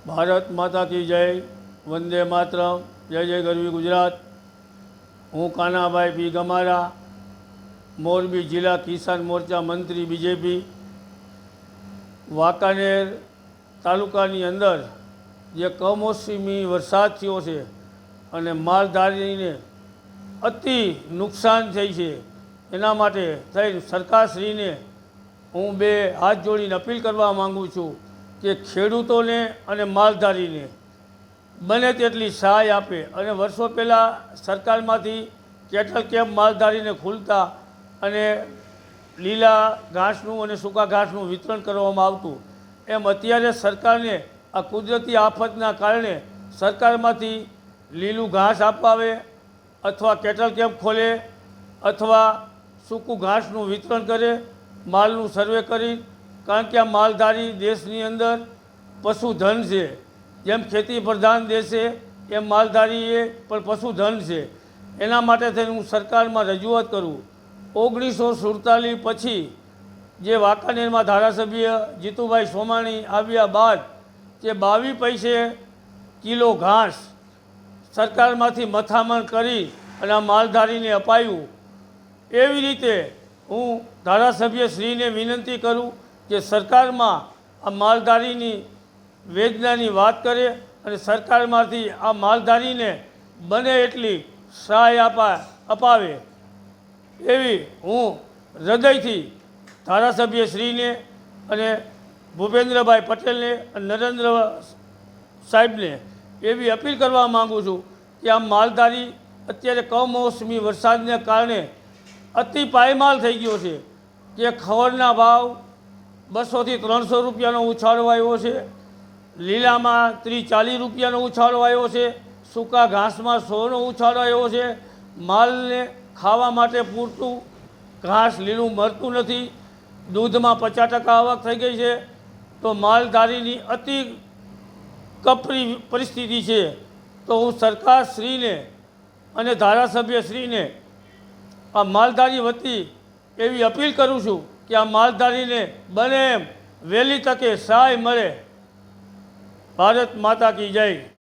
ભારત માતા કી જય, વંદે માતરમ, જય જય ગરવી ગુજરાત। હું કાનાભાઈ પી ગમારા, મોરબી જિલ્લા કિસાન મોરચા મંત્રી બીજેપી। વાંકાનેર તાલુકાની અંદર જે કમોસમી વરસાદ થયો છે અને માલધારીને અતિ નુકસાન થઈ છે, એના માટે થઈ સરકારશ્રીને હું બે હાથ જોડીને અપીલ કરવા માગું છું કે ખેડૂતોને અને માલધારીને બને તેટલી સહાય આપે। અને વર્ષો પહેલાં સરકારમાંથી કેટલ કેમ્પ માલધારીને ખુલતા અને લીલા ઘાસનું અને સૂકા ઘાસનું વિતરણ કરવામાં આવતું, એમ અત્યારે સરકારને આ કુદરતી આફતના કારણે સરકારમાંથી લીલું ઘાસ અપાવે અથવા કેટલ કેમ્પ ખોલે અથવા સૂકું ઘાસનું વિતરણ કરે, માલનું સર્વે કરી। કારણ કે આ માલધારી દેશની અંદર પશુધન છે, જેમ ખેતી પ્રધાન દેશ છે એમ માલધારી એ પણ પશુધન છે। એના માટે થઈને હું સરકારમાં રજૂઆત કરું। 1947 પછી જે વાંકાનેરમાં ધારાસભ્ય જીતુભાઈ સોમાણી આવ્યા બાદ જે 22 પૈસે કિલો ઘાસ સરકારમાંથી મથામણ કરી અને આ માલધારીને અપાયું। એવી રીતે હું ધારાસભ્યશ્રીને વિનંતી કરું કે સરકારમાં આ માલધારીની વેદનાની વાત કરે અને સરકારમાંથી આ માલધારીને બને એટલી સહાય અપાવે, એવી હું હૃદયથી ધારાસભ્યશ્રીને અને ભૂપેન્દ્રભાઈ પટેલને અને નરેન્દ્ર સાહેબને એવી અપીલ કરવા માગું છું કે આ માલધારી અત્યારે કમોસમી વરસાદને કારણે અતિ પાયમાલ થઈ ગયો છે કે ખવડના ભાવ 200 થી 300 રૂપિયાનો ઉછાળો આવ્યો છે, લીલામાં 30-40 રૂપિયાનો ઉછાળો આવ્યો છે, સૂકા ઘાસમાં 100નો ઉછાળો આવ્યો છે। માલને ખાવા માટે પૂરતું ઘાસ લીલું મળતું નથી, દૂધમાં 50% આવક થઈ ગઈ છે, તો માલધારીની અતિ કપરી પરિસ્થિતિ છે। તો હું સરકારશ્રીને અને ધારાસભ્યશ્રીને આ માલધારી વતી એવી અપીલ કરું છું કે આ માલધારીને બને એમ વહેલી તકે સહાય મળે। ભારત માતા કી જય।